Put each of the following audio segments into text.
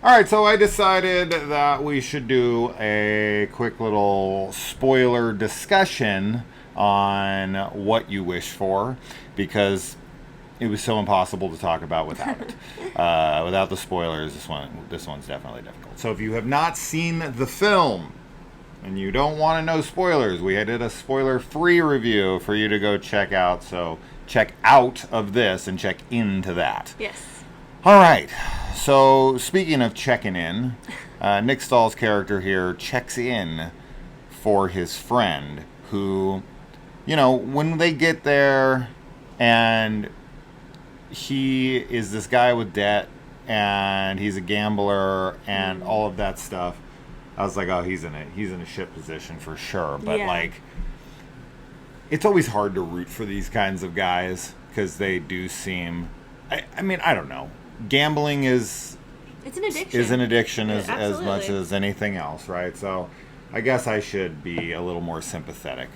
All right, so I decided that we should do a quick little spoiler discussion on What You Wish For, because it was so impossible to talk about without it. Without the spoilers, this one's definitely difficult. So if you have not seen the film and you don't want to know spoilers, we did a spoiler-free review for you to go check out. So check out of this and check into that. Yes. All right. So speaking of checking in, Nick Stahl's character here checks in for his friend who, when they get there and he is this guy with debt and he's a gambler and all of that stuff, I was like, oh, he's in a shit position for sure. But it's always hard to root for these kinds of guys because they do seem, I mean, I don't know. Gambling is an addiction. Is an addiction as Absolutely. much as anything else, right? So I guess I should be a little more sympathetic.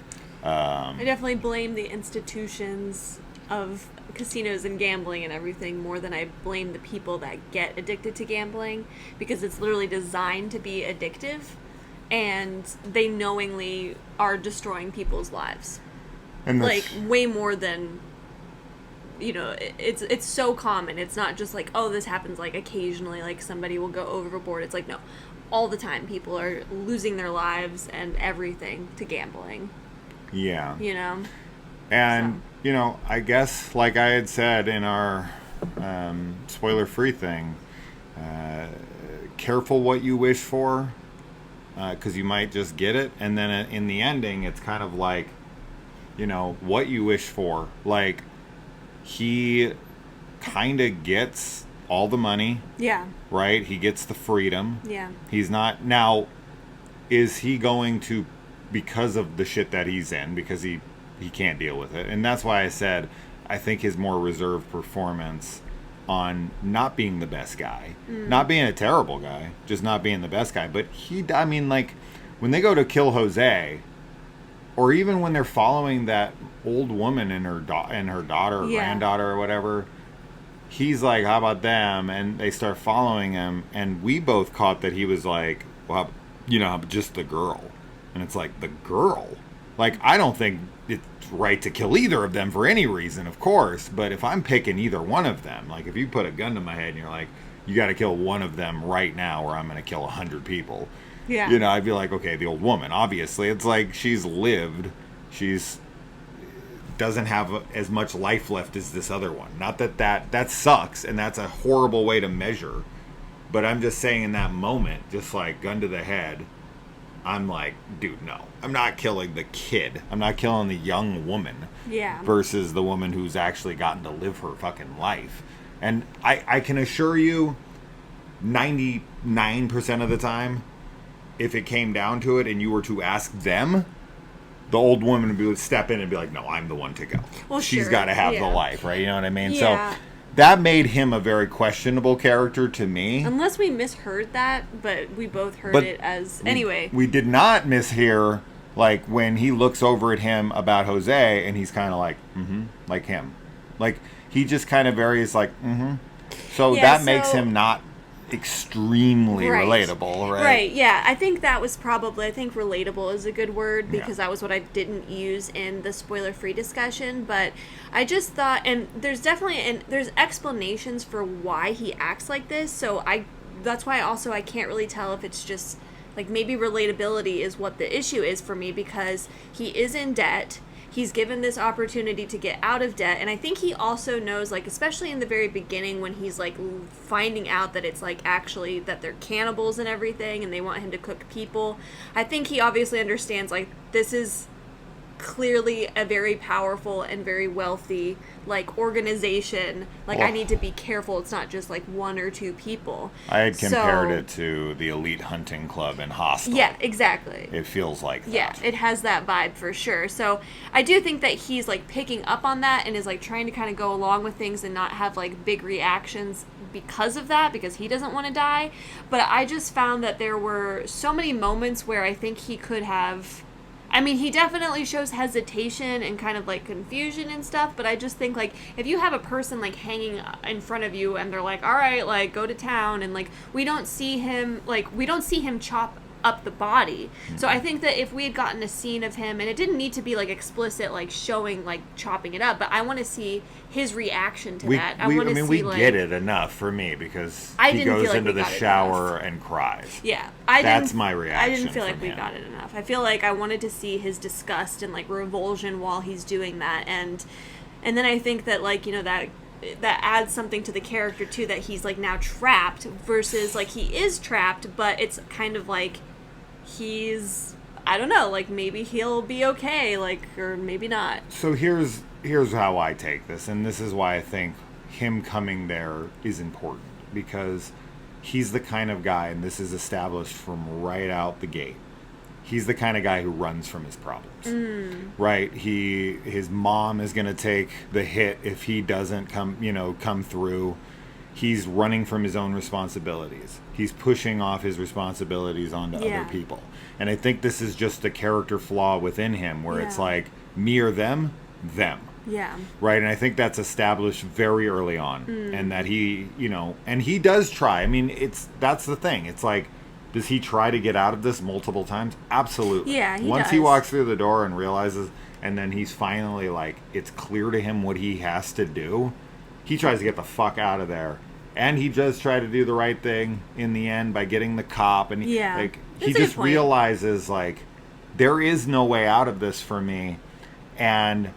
I definitely blame the institutions of casinos and gambling and everything more than I blame the people that get addicted to gambling, because it's literally designed to be addictive and they knowingly are destroying people's lives. And way more than, it's so common. It's not just like, oh, this happens like occasionally, like somebody will go overboard. It's like, no, all the time people are losing their lives and everything to gambling. Yeah. And I guess, like I had said in our spoiler-free thing, careful what you wish for, because you might just get it. And then in the ending, it's kind of like, what you wish for. Like, he kind of gets all the money. Yeah. Right? He gets the freedom. Yeah. He's not... Now, is he going to, because of the shit that he's in, because he can't deal with it. And that's why I said I think his more reserved performance on not being the best guy, not being a terrible guy, just not being the best guy. But when they go to kill Jose, or even when they're following that old woman and her daughter or granddaughter or whatever, he's like, how about them? And they start following him. And we both caught that he was like, well, just the girl. And it's like, the girl? Like, I don't think it's right to kill either of them for any reason, of course. But if I'm picking either one of them, like if you put a gun to my head and you're like, you got to kill one of them right now or I'm going to kill 100 people. Yeah. I'd be like, okay, the old woman, obviously. It's like she's lived. Doesn't have as much life left as this other one. Not that sucks, and that's a horrible way to measure. But I'm just saying in that moment, just like gun to the head, I'm like, dude, no. I'm not killing the kid. I'm not killing the young woman. Yeah. Versus the woman who's actually gotten to live her fucking life. And I can assure you, 99% of the time, if it came down to it and you were to ask them, the old woman would step in and be like, no, I'm the one to go. Well, she's got to have the life, right? You know what I mean? Yeah. So that made him a very questionable character to me. Unless we misheard that, but we both heard it as... Anyway. We did not mishear, like, when he looks over at him about Jose, and he's kind of like, like him. Like, he just kind of varies like, So that makes him not extremely relatable, right? Right, yeah. I think that was probably... I think relatable is a good word, because that was what I didn't use in the spoiler-free discussion, but I just thought... And there's definitely... there's explanations for why he acts like this, so that's why also I can't really tell if it's just... Like, maybe relatability is what the issue is for me, because he is in debt. He's given this opportunity to get out of debt, and I think he also knows, like, especially in the very beginning when he's, like, finding out that it's, like, actually that they're cannibals and everything, and they want him to cook people. I think he obviously understands, like, this is clearly a very powerful and very wealthy, like, organization. Like, I need to be careful. It's not just, like, one or two people. I had compared it to the elite hunting club in Hostel. Yeah, exactly. It feels like that. Yeah, it has that vibe for sure. So I do think that he's, like, picking up on that and is, like, trying to kind of go along with things and not have, like, big reactions because of that, because he doesn't want to die. But I just found that there were so many moments where I think he could have... I mean, he definitely shows hesitation and kind of like confusion and stuff, but I just think like if you have a person like hanging in front of you and they're like, all right, like go to town, and like we don't see him chop up the body. So I think that if we had gotten a scene of him, and it didn't need to be like explicit, like showing like chopping it up, but I want to see his reaction to that. I mean, we get it enough for me because he goes into the shower and cries. Yeah, that's my reaction. I didn't feel like we got it enough. I feel like I wanted to see his disgust and like revulsion while he's doing that, and then I think that like, you know, that adds something to the character too, that he's like now trapped versus like he is trapped, but it's kind of like he's, I don't know, like maybe he'll be okay, like, or maybe not. So here's how I take this, and this is why I think him coming there is important, because he's the kind of guy, and this is established from right out the gate, he's the kind of guy who runs from his problems. Right? His mom is going to take the hit if he doesn't come through. He's running from his own responsibilities. He's pushing off his responsibilities onto other people. And I think this is just a character flaw within him where it's like, me or them, them. Yeah. Right? And I think that's established very early on. And that he, and he does try. I mean, that's the thing. It's like, does he try to get out of this multiple times? Absolutely. Yeah, he Once does. he walks through the door and realizes, and then he's finally like, it's clear to him what he has to do, he tries to get the fuck out of there. And he does try to do the right thing in the end by getting the cop. And he just realizes, like, there is no way out of this for me. And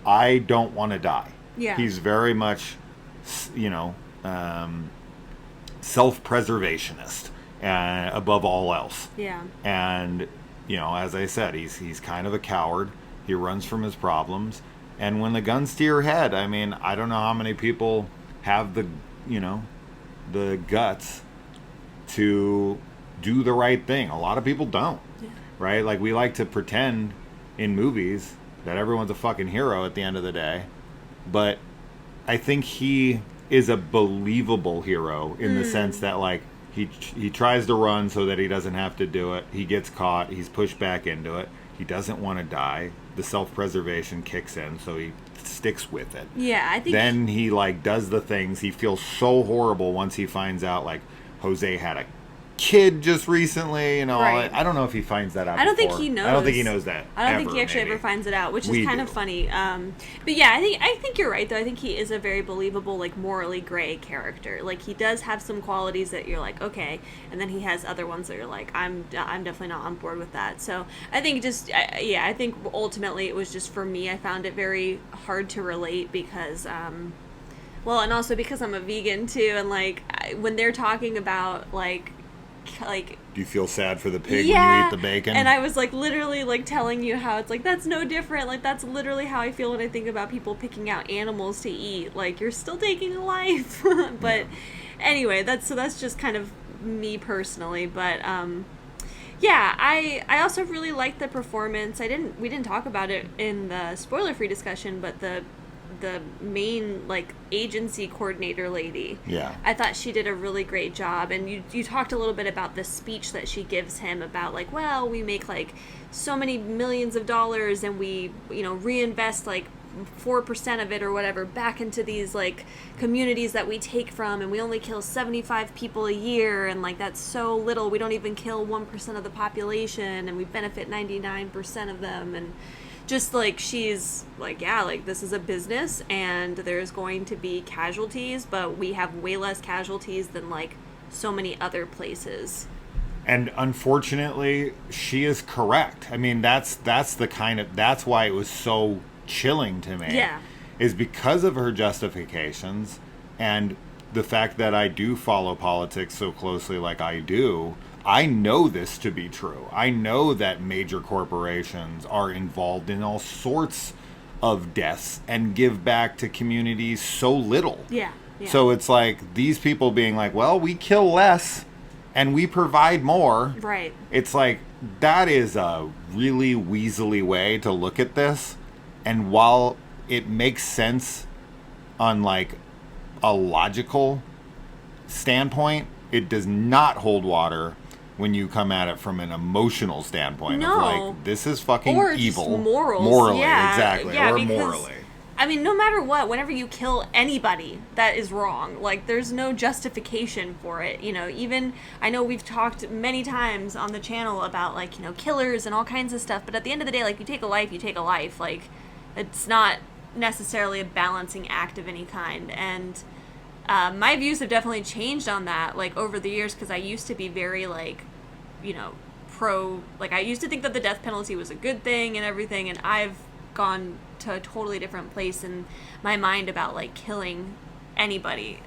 I don't want to die. Yeah. He's very much, self-preservationist above all else. Yeah. And, as I said, he's kind of a coward. He runs from his problems. And when the gun's to your head, I mean, I don't know how many people have the guts to do the right thing. A lot of people don't. Yeah. Right? Like, we like to pretend in movies that everyone's a fucking hero at the end of the day. But I think he is a believable hero in the sense that, like, he tries to run so that he doesn't have to do it. He gets caught. He's pushed back into it. He doesn't want to die. The self-preservation kicks in, so he sticks with it. Yeah, I think... Then he, like, does the things. He feels so horrible once he finds out, like, Jose had a kid just recently, Right. I don't know if he finds that out I don't before. think he knows. I don't think he knows that. I don't think he actually ever finds it out, which is kind of funny. But yeah, I think you're right, though. I think he is a very believable, like, morally gray character. Like, he does have some qualities that you're like, okay, and then he has other ones that you're like, I'm definitely not on board with that. So I think I think ultimately it was just, for me, I found it very hard to relate because, well, and also because I'm a vegan too, and like when they're talking about like do you feel sad for the pig when you eat the bacon? And I was like literally like telling you how it's like that's no different, like that's literally how I feel when I think about people picking out animals to eat. Like, you're still taking a life. But anyway, that's just kind of me personally. But I also really liked the performance. We didn't talk about it in the spoiler-free discussion, but the main like agency coordinator lady, I thought she did a really great job. And you talked a little bit about the speech that she gives him about like, well, we make like so many millions of dollars and we reinvest like 4% of it or whatever back into these like communities that we take from, and we only kill 75 people a year, and like that's so little, we don't even kill 1% of the population and we benefit 99% of them. And just like she's like, yeah, like this is a business and there's going to be casualties, but we have way less casualties than like so many other places. And unfortunately, she is correct. I mean, that's why it was so chilling to me. Yeah. Is because of her justifications and the fact that I do follow politics so closely like I do. I know this to be true. I know that major corporations are involved in all sorts of deaths and give back to communities so little. Yeah. So it's like these people being like, well, we kill less and we provide more. Right. It's like, that is a really weaselly way to look at this. And while it makes sense on like a logical standpoint, it does not hold water when you come at it from an emotional standpoint No. of like, this is fucking Or evil. just morals. Morally, Yeah. exactly. Yeah, or because, morally. I mean, no matter what, whenever you kill anybody, that is wrong. Like, there's no justification for it. You know, even, I know we've talked many times on the channel about, like, you know, killers and all kinds of stuff, but at the end of the day, like, you take a life, you take a life. Like, it's not necessarily a balancing act of any kind. And my views have definitely changed on that, like, over the years, because I used to be very, like, you know, I used to think that the death penalty was a good thing and everything, and I've gone to a totally different place in my mind about, like, killing anybody.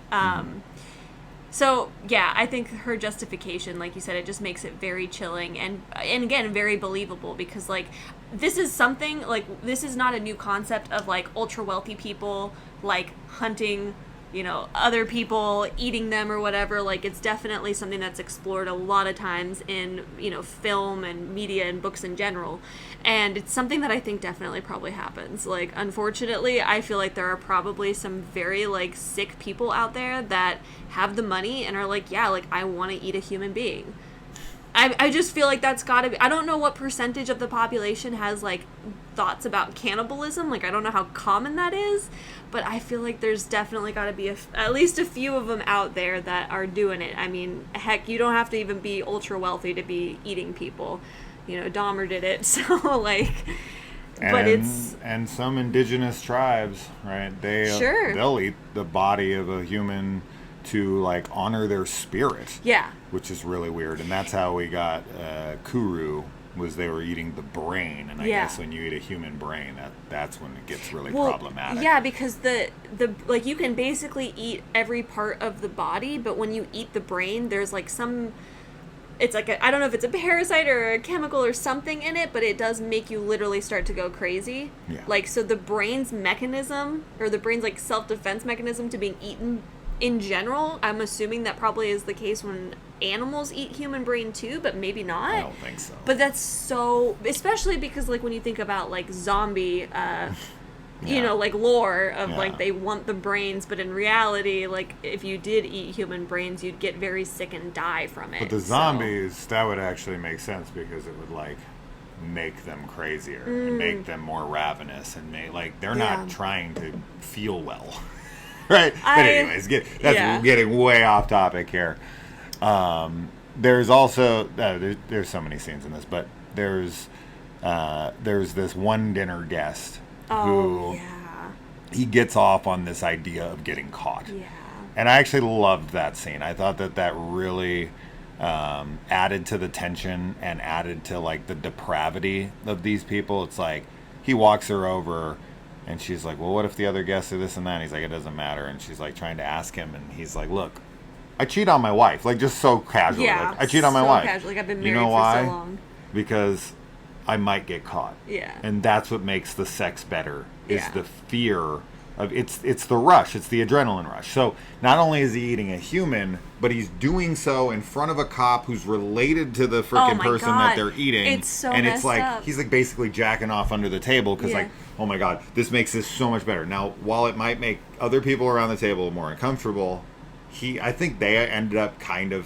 So, yeah, I think her justification, like you said, it just makes it very chilling and again, very believable, because, like, this is something, like, this is not a new concept of, like, ultra-wealthy people, like, hunting, you know, other people, eating them or whatever. Like, it's definitely something that's explored a lot of times in, you know, film and media and books in general. And it's something that I think definitely probably happens. Like, unfortunately, I feel like there are probably some very, like, sick people out there that have the money and are like, yeah, like, I want to eat a human being. I just feel like that's gotta be, I don't know what percentage of the population has, like, thoughts about cannibalism. Like, I don't know how common that is, but I feel like there's definitely gotta be at least a few of them out there that are doing it. I mean, heck, you don't have to even be ultra wealthy to be eating people. You know, Dahmer did it, so, like, but it's... And some indigenous tribes, right, they'll eat the body of a human to, like, honor their spirit. Yeah. Which is really weird. And that's how we got Kuru, was they were eating the brain. And I guess when you eat a human brain, that's when it gets really problematic. Yeah, because the like, you can basically eat every part of the body, but when you eat the brain, there's, like, some... It's like I don't know if it's a parasite or a chemical or something in it, but it does make you literally start to go crazy. Yeah. Like, so the brain's mechanism, or the brain's, like, self-defense mechanism to being eaten in general, I'm assuming that probably is the case when animals eat human brain too, but maybe not. I don't think so. But that's so, especially because, like, when you think about, like, zombie, you know, like, lore of, like, they want the brains, but in reality, like, if you did eat human brains, you'd get very sick and die from it. But the zombies, that would actually make sense, because it would, like, make them crazier and make them more ravenous, and they're not trying to feel well. Right? But anyways, getting way off topic here. There's also there's so many scenes in this, but there's this one dinner guest who he gets off on this idea of getting caught. Yeah. And I actually loved that scene. I thought that really added to the tension and added to, like, the depravity of these people. It's like he walks her over. And she's like, well, what if the other guests are this and that? And he's like, it doesn't matter. And she's, like, trying to ask him. And he's like, look, I cheat on my wife. Like, just so casual. Yeah, like, I cheat on my wife. Casual. Like, I've been married for so long. Because I might get caught. Yeah. And that's what makes the sex better, is the fear of it's the rush. It's the adrenaline rush. So not only is he eating a human, but he's doing so in front of a cop who's related to the freaking person that they're eating. It's so and messed it's like up. he's, like, basically jacking off under the table because like, oh my god, this makes this so much better. Now, while it might make other people around the table more uncomfortable, I think they ended up kind of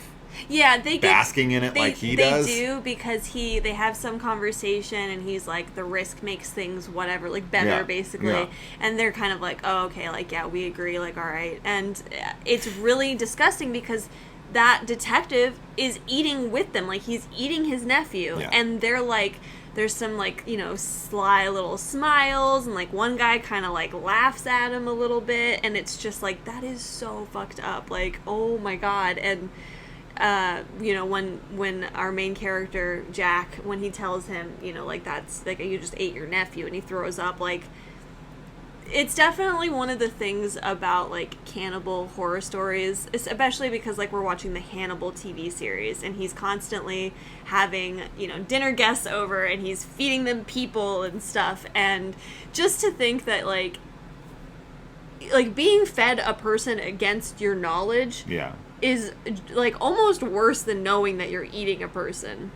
they basking in it like he does. They do, because they have some conversation and he's like, the risk makes things whatever, like, better, basically. Yeah. And they're kind of like, oh, okay, like, yeah, we agree, like, all right. And it's really disgusting because that detective is eating with them. Like, he's eating his nephew. Yeah. And they're like, there's some, like, you know, sly little smiles, and, like, one guy kind of, like, laughs at him a little bit. And it's just like, that is so fucked up. Like, oh my god. And you know, when our main character, Jack, when he tells him, you know, like, that's, like, you just ate your nephew, and he throws up, like, it's definitely one of the things about, like, cannibal horror stories, especially because, like, we're watching the Hannibal TV series, and he's constantly having, you know, dinner guests over, and he's feeding them people and stuff, and just to think that, like, being fed a person against your knowledge is, like, almost worse than knowing that you're eating a person.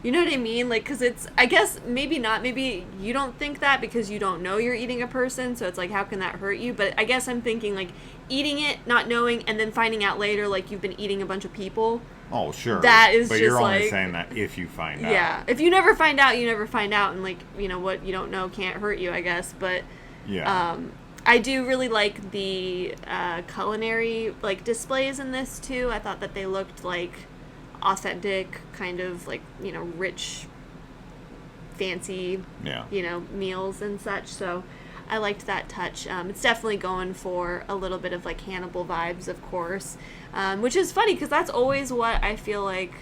You know what I mean? Like, because it's, I guess, maybe not, maybe you don't think that because you don't know you're eating a person, so it's like, how can that hurt you? But I guess I'm thinking, like, eating it, not knowing, and then finding out later, like, you've been eating a bunch of people. Oh, sure. That is but just you're only like, saying that if you find out. Yeah. If you never find out, you never find out. And, like, you know, what you don't know can't hurt you, I guess. But Yeah. I do really like the culinary, like, displays in this, too. I thought that they looked like authentic, kind of, like, you know, rich, fancy, Yeah. you know, meals and such. So I liked that touch. It's definitely going for a little bit of, like, Hannibal vibes, of course, which is funny because that's always what I feel like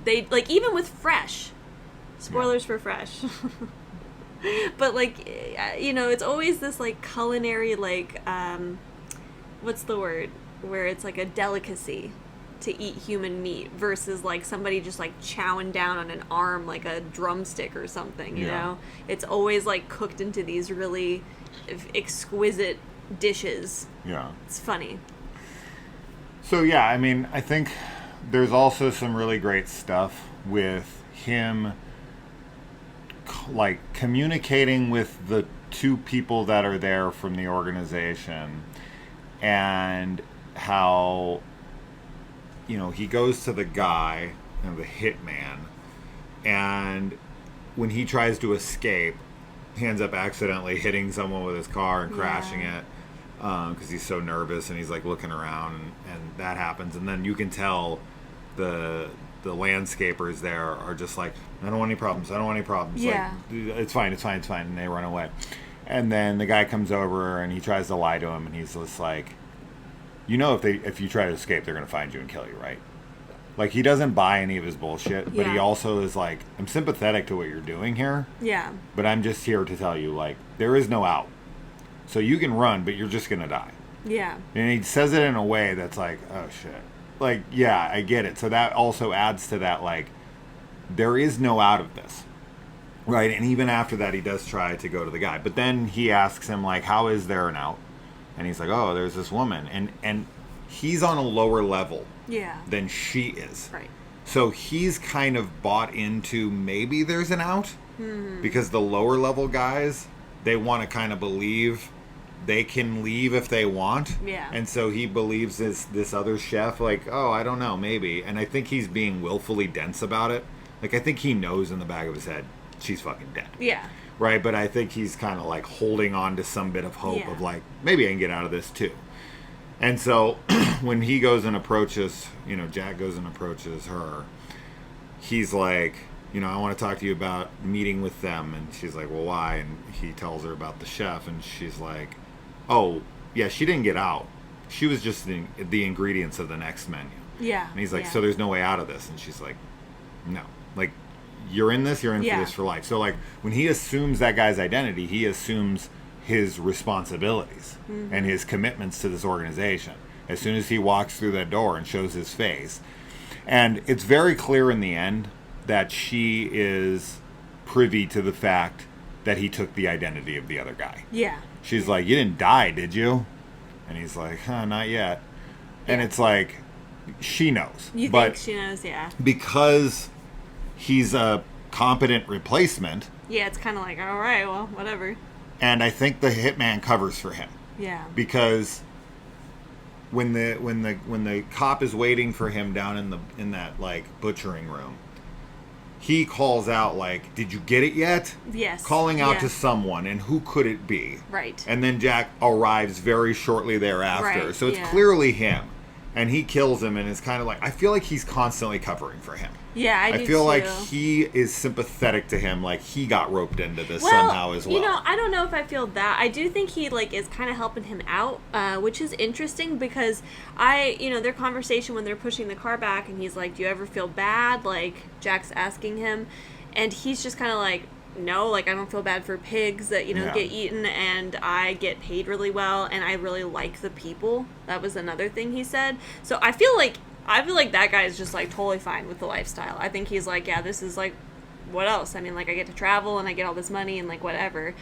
they, like, even with Fresh, spoilers for Fresh, but, like, you know, it's always this, like, culinary, like, what's the word, where it's like a delicacy to eat human meat versus, like, somebody just, like, chowing down on an arm like a drumstick or something, you know? It's always, like, cooked into these really exquisite dishes. Yeah. It's funny. So, yeah, I mean, I think there's also some really great stuff with him, like, communicating with the two people that are there from the organization, and how, you know, he goes to the guy, you know, the hitman, and when he tries to escape, he ends up accidentally hitting someone with his car and crashing it, because he's so nervous, and he's, like, looking around, and that happens, and then you can tell the landscapers there are just like, I don't want any problems, Yeah. like, it's fine, and they run away. And then the guy comes over and he tries to lie to him, and he's just like, you know, if you try to escape, they're going to find you and kill you, right? Like, he doesn't buy any of his bullshit, but he also is like, I'm sympathetic to what you're doing here. Yeah. But I'm just here to tell you, like, there is no out. So you can run, but you're just going to die. Yeah. And he says it in a way that's like, oh, shit. Like, yeah, I get it. So that also adds to that, like, there is no out of this. Right? And even after that, he does try to go to the guy. But then he asks him, like, how is there an out? And he's like, oh, there's this woman. And he's on a lower level than she is. Right. So he's kind of bought into maybe there's an out. Mm-hmm. Because the lower level guys, they want to kind of believe they can leave if they want. Yeah. And so he believes this other chef, like, oh, I don't know, maybe. And I think he's being willfully dense about it. Like, I think he knows in the back of his head, she's fucking dead. Yeah. Right? But I think he's kind of, like, holding on to some bit of hope of, like, maybe I can get out of this, too. And so when he goes and approaches, you know, Jack goes and approaches her, he's like, you know, I want to talk to you about meeting with them. And she's like, well, why? And he tells her about the chef. And she's like, oh, yeah, she didn't get out. She was just the ingredients of the next menu. Yeah. And he's like, so there's no way out of this. And she's like, no. Like, you're in this, you're in for this for life. So, like, when he assumes that guy's identity, he assumes his responsibilities and his commitments to this organization. As soon as he walks through that door and shows his face. And it's very clear in the end that she is privy to the fact that he took the identity of the other guy. Yeah. She's like, you didn't die, did you? And he's like, not yet. And it's like, she knows. You think she knows, yeah. Because he's a competent replacement. Yeah, it's kind of like, all right, well, whatever. And I think the hitman covers for him. Yeah. Because when the cop is waiting for him down in that, like, butchering room, he calls out, like, did you get it yet? Yes. Calling out to someone, and who could it be? Right. And then Jack arrives very shortly thereafter. Right. So it's clearly him. And he kills him, and it's kind of like, I feel like he's constantly covering for him. Yeah, I do feel too. like he is sympathetic to him, like he got roped into this somehow as well. You know, I don't know if I feel that. I do think he, like, is kind of helping him out, which is interesting because their conversation when they're pushing the car back and he's like, do you ever feel bad? Like, Jack's asking him, and he's just kind of like, no, like, I don't feel bad for pigs that, get eaten, and I get paid really well, and I really like the people. That was another thing he said. So I feel like that guy is just, like, totally fine with the lifestyle. I think he's like, yeah, this is, like, what else? I mean, like, I get to travel, and I get all this money, and, like, whatever.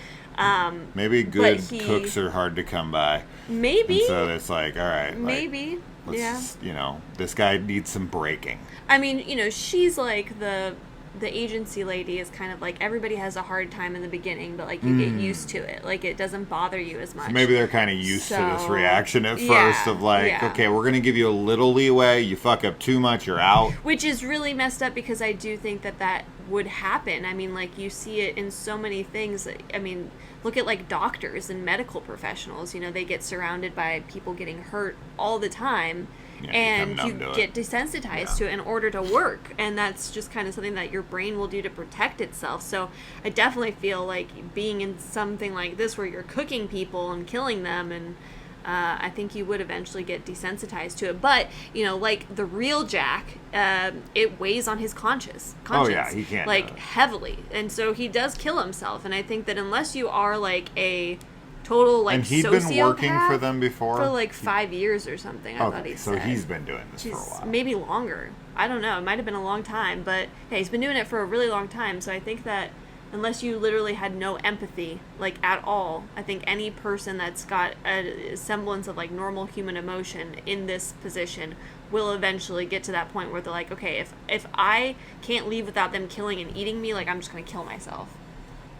Maybe good cooks are hard to come by. Maybe. And so it's like, all right. Maybe. This guy needs some breaking. I mean, she's, like, the the agency lady is kind of like, everybody has a hard time in the beginning, but like you get used to it. Like it doesn't bother you as much. So maybe they're kind of used to this reaction at yeah, first of like, yeah. okay, we're going to give you a little leeway. You fuck up too much, you're out. Which is really messed up because I do think that would happen. I mean, like you see it in so many things. I mean, look at like doctors and medical professionals. You know, they get surrounded by people getting hurt all the time. Yeah, and you get desensitized to it in order to work, and that's just kind of something that your brain will do to protect itself. So I definitely feel like being in something like this where you're cooking people and killing them, and I think you would eventually get desensitized to it. But you know, like the real Jack, it weighs on his conscience. Oh yeah, he can't like heavily, and so he does kill himself. And I think that unless you are like a total like and he'd sociopath been working for them before for like 5 years or something. I thought he said. So he's been doing this for a while. Maybe longer. I don't know. It might have been a long time, but hey, he's been doing it for a really long time. So I think that unless you literally had no empathy, like at all, I think any person that's got a semblance of like normal human emotion in this position will eventually get to that point where they're like, okay, if I can't leave without them killing and eating me, like I'm just gonna kill myself.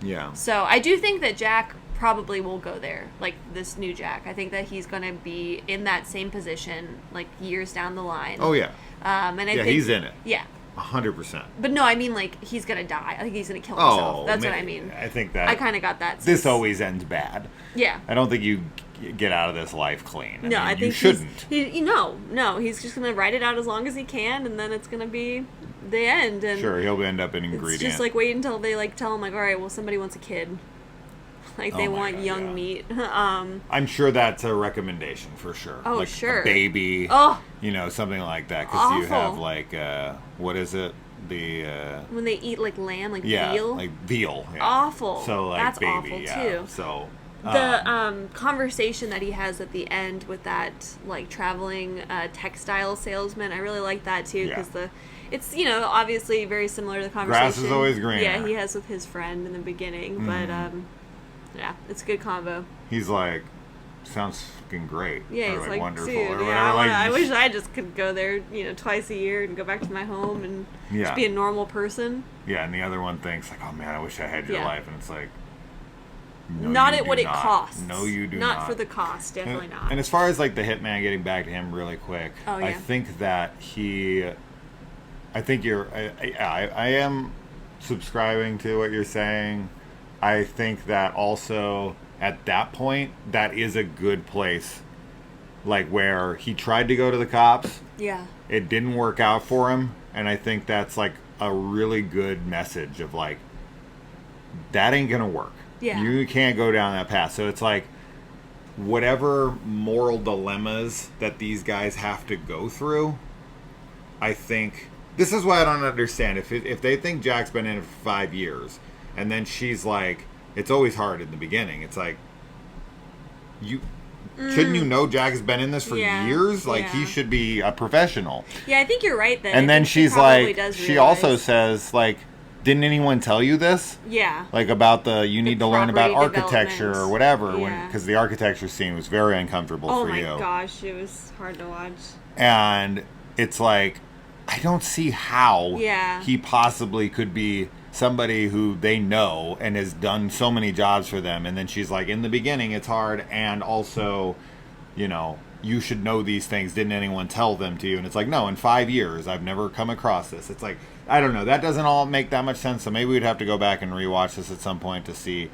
Yeah. So I do think that Jack probably will go there, like this new Jack. I think that he's going to be in that same position like years down the line. Oh yeah. And I think he's in it. Yeah. 100%. But no, I mean like he's going to die. I think he's going to kill himself. That's what I mean. I think that I kind of got that sense. This always ends bad. Yeah. I don't think you get out of this life clean. I think you shouldn't. No, he's just going to write it out as long as he can, and then it's going to be the end. And sure, he'll end up an ingredient. It's just like wait until they like tell him like, all right, well somebody wants a kid. Like they want young meat. I'm sure that's a recommendation for sure. Oh, like sure. A baby. Oh. You know, something like that. Because you have like, what is it? When they eat like lamb, like veal. veal. Like veal. Yeah. Awful. So like that's baby, awful too. So the conversation that he has at the end with that like traveling textile salesman, I really like that too because it's obviously very similar to the conversation. Grass is always greener. Yeah, he has with his friend in the beginning, but yeah, it's a good combo. He's like, sounds fucking great. Yeah, he's like wonderful dude, or whatever. I wish I just could go there, twice a year and go back to my home and just be a normal person. Yeah, and the other one thinks like, oh man, I wish I had your life, and it's like, no, not at what it costs. No, you do not. Not for the cost, definitely not. And as far as like the hitman, getting back to him really quick, I think that I am subscribing to what you're saying. I think that also at that point, that is a good place, like where he tried to go to the cops. Yeah. It didn't work out for him, and I think that's like a really good message of like, that ain't gonna work. Yeah. You can't go down that path. So it's like, whatever moral dilemmas that these guys have to go through, I think this is why I don't understand. If they think Jack's been in it for 5 years, and then she's like, it's always hard in the beginning. It's like, shouldn't you know Jack's been in this for years? Like, he should be a professional. Yeah, I think you're right then. And then she's like, she also says, like, didn't anyone tell you this? Yeah. Like, about you need to learn about architecture or whatever. Because the architecture scene was very uncomfortable for you. Oh my gosh, it was hard to watch. And it's like, I don't see how he possibly could be somebody who they know and has done so many jobs for them. And then she's like, in the beginning, it's hard. And also, you should know these things. Didn't anyone tell them to you? And it's like, no, in 5 years, I've never come across this. It's like, I don't know. That doesn't all make that much sense. So maybe we'd have to go back and rewatch this at some point to see,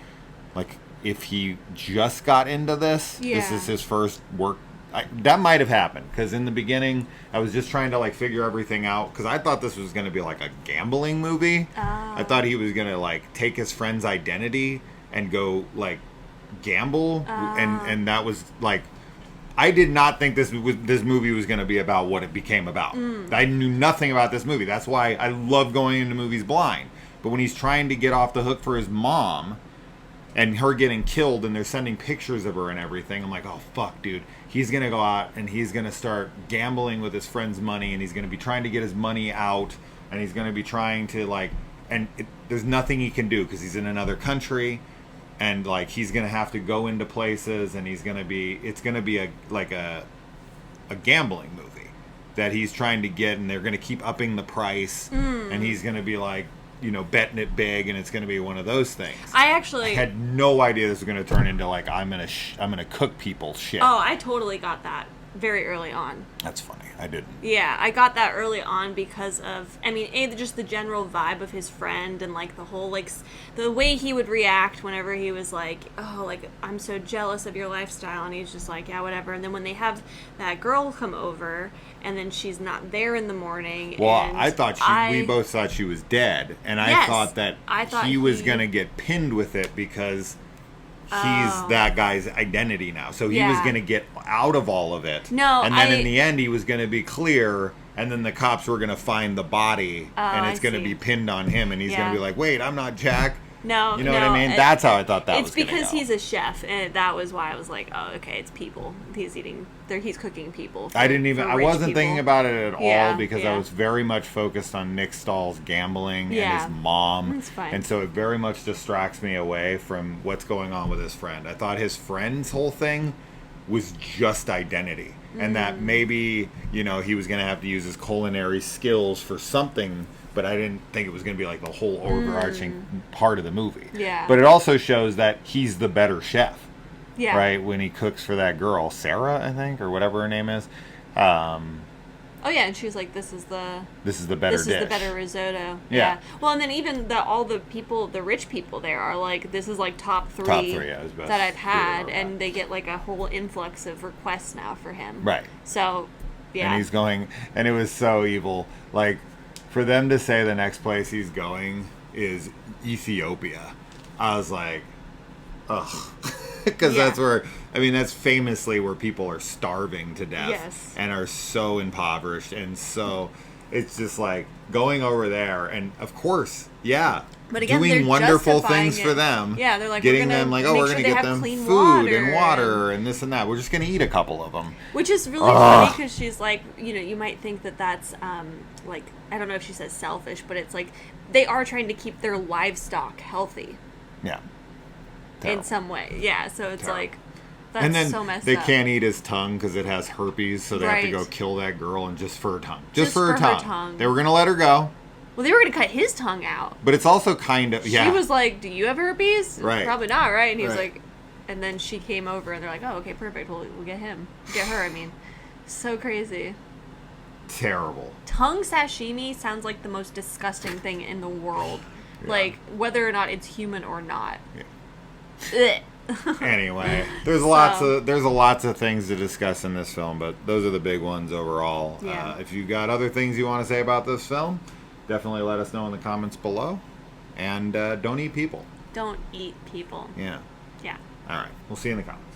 like, if he just got into this. This is his first work. That might have happened, because in the beginning I was just trying to like figure everything out, because I thought this was going to be like a gambling movie. I thought he was going to like take his friend's identity and go like gamble, and that was like, I did not think this movie was going to be about what it became about. I knew nothing about this movie. That's why I love going into movies blind. But when he's trying to get off the hook for his mom and her getting killed, and they're sending pictures of her and everything, I'm like, oh fuck, dude. He's going to go out and he's going to start gambling with his friend's money, and he's going to be trying to get his money out, and he's going to be trying to like, there's nothing he can do because he's in another country, and like he's going to have to go into places, and it's going to be a gambling movie that he's trying to get, and they're going to keep upping the price, and he's going to be like, betting it big, and it's going to be one of those things. I actually had no idea this was going to turn into like I'm gonna cook people shit. Oh, I totally got that very early on. That's funny. I didn't. Yeah, I got that early on because of, just the general vibe of his friend and, like, the whole, like, the way he would react whenever he was like, oh, like, I'm so jealous of your lifestyle, and he's just like, yeah, whatever. And then when they have that girl come over, and then she's not there in the morning. Well, and I thought we both thought she was dead, and yes, I thought he was going to get pinned with it because he's that guy's identity now. So he was going to get out of all of it. No, and then in the end, he was going to be clear, and then the cops were going to find the body, and it's going to be pinned on him, and he's going to be like, wait, I'm not Jack. No, you know what I mean? That's how I thought that was going to go. It's because he's a chef, and that was why I was like, oh, okay, it's people. He's cooking people. I wasn't thinking about it at all because I was very much focused on Nick Stahl's gambling and his mom. That's fine. And so it very much distracts me away from what's going on with his friend. I thought his friend's whole thing was just identity. And that maybe, he was going to have to use his culinary skills for something, but I didn't think it was going to be like the whole overarching part of the movie. Yeah. But it also shows that he's the better chef. Yeah. Right? When he cooks for that girl, Sarah, I think, or whatever her name is. Oh yeah, and she was like, "This is the better dish. This is the better risotto." Yeah. Well, and then even all the people, the rich people there are like, "This is like top three that I've had," and they get like a whole influx of requests now for him. Right. So, yeah. And he's going, and it was so evil. Like, for them to say the next place he's going is Ethiopia, I was like, ugh. Because that's famously where people are starving to death and are so impoverished. And so it's just like going over there. And of course, but again, doing wonderful things for them. Yeah, they're like, getting them like, we're going to get them food and water and this and that. We're just going to eat a couple of them. Which is really funny because she's like, you might think that that's like, I don't know if she says selfish, but it's like they are trying to keep their livestock healthy. Yeah. Terrible. In some way, yeah. So it's like, that's and then so messed they up. Can't eat his tongue because it has herpes, so they have to go kill that girl and just for her tongue. Just for her tongue. They were gonna let her go. Well, they were gonna cut his tongue out. But it's also kind of She was like, "Do you have herpes?" Right. Probably not, right? And he was like, and then she came over, and they're like, "Oh, okay, perfect. We'll get her." I mean, so crazy. Terrible. Tongue sashimi sounds like the most disgusting thing in the world. Like whether or not it's human or not. Yeah. Anyway, there's lots of things to discuss in this film, but those are the big ones overall. Yeah. If you got other things you want to say about this film, definitely let us know in the comments below. And don't eat people. Don't eat people. Yeah. Yeah. All right. We'll see you in the comments.